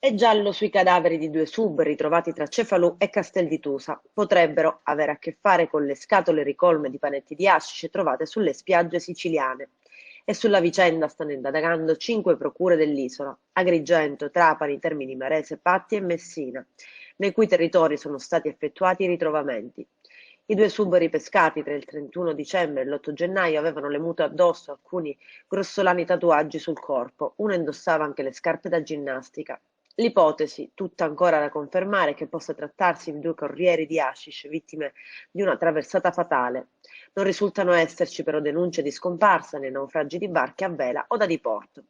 È giallo sui cadaveri di due sub ritrovati tra Cefalù e Castel di Tusa. Potrebbero avere a che fare con le scatole ricolme di panetti di hashish trovate sulle spiagge siciliane. E sulla vicenda stanno indagando 5 procure dell'isola: Agrigento, Trapani, Termini Imerese, Patti e Messina, nei cui territori sono stati effettuati i ritrovamenti. I due sub ripescati tra il 31 dicembre e l'8 gennaio avevano le mute addosso, alcuni grossolani tatuaggi sul corpo, uno indossava anche le scarpe da ginnastica. L'ipotesi, tutta ancora da confermare, è che possa trattarsi di due corrieri di hashish vittime di una traversata fatale. Non risultano esserci però denunce di scomparsa nei naufragi di barche a vela o da diporto.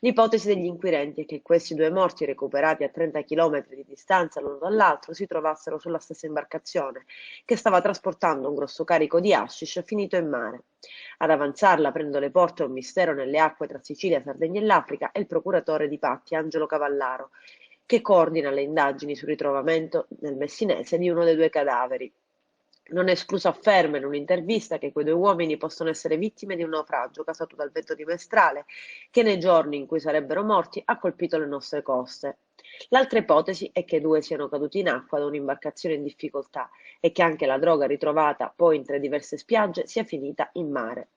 L'ipotesi degli inquirenti è che questi due morti, recuperati a 30 chilometri di distanza l'uno dall'altro, si trovassero sulla stessa imbarcazione, che stava trasportando un grosso carico di hashish finito in mare. Ad avanzarla, aprendo le porte a un mistero nelle acque tra Sicilia, Sardegna e l'Africa, è il procuratore di Patti, Angelo Cavallaro, che coordina le indagini sul ritrovamento nel Messinese di uno dei due cadaveri. Non è escluso, afferma in un'intervista, che quei due uomini possono essere vittime di un naufragio causato dal vento di Mestrale che nei giorni in cui sarebbero morti ha colpito le nostre coste. L'altra ipotesi è che i due siano caduti in acqua da un'imbarcazione in difficoltà e che anche la droga ritrovata poi in tre diverse spiagge sia finita in mare.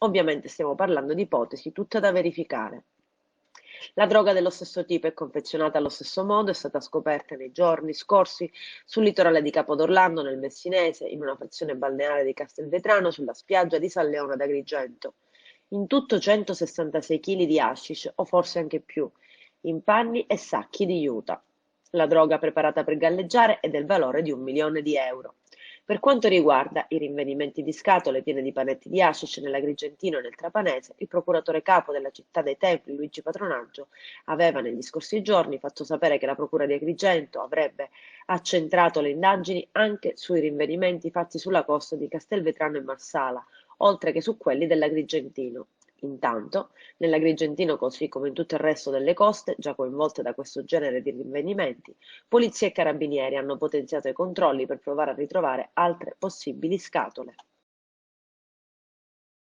Ovviamente stiamo parlando di ipotesi tutte da verificare. La droga dello stesso tipo e confezionata allo stesso modo è stata scoperta nei giorni scorsi sul litorale di Capodorlando, nel Messinese, in una frazione balneare di Castelvetrano, sulla spiaggia di San Leone ad Agrigento. In tutto 166 kg di hashish, o forse anche più, in panni e sacchi di juta. La droga preparata per galleggiare è del valore di 1 milione di euro. Per quanto riguarda i rinvenimenti di scatole piene di panetti di hashish nell'Agrigentino e nel Trapanese, il procuratore capo della città dei Templi, Luigi Patronaggio, aveva negli scorsi giorni fatto sapere che la procura di Agrigento avrebbe accentrato le indagini anche sui rinvenimenti fatti sulla costa di Castelvetrano e Marsala, oltre che su quelli dell'Agrigentino. Intanto, nell'Agrigentino, così come in tutto il resto delle coste, già coinvolte da questo genere di rinvenimenti, polizia e carabinieri hanno potenziato i controlli per provare a ritrovare altre possibili scatole.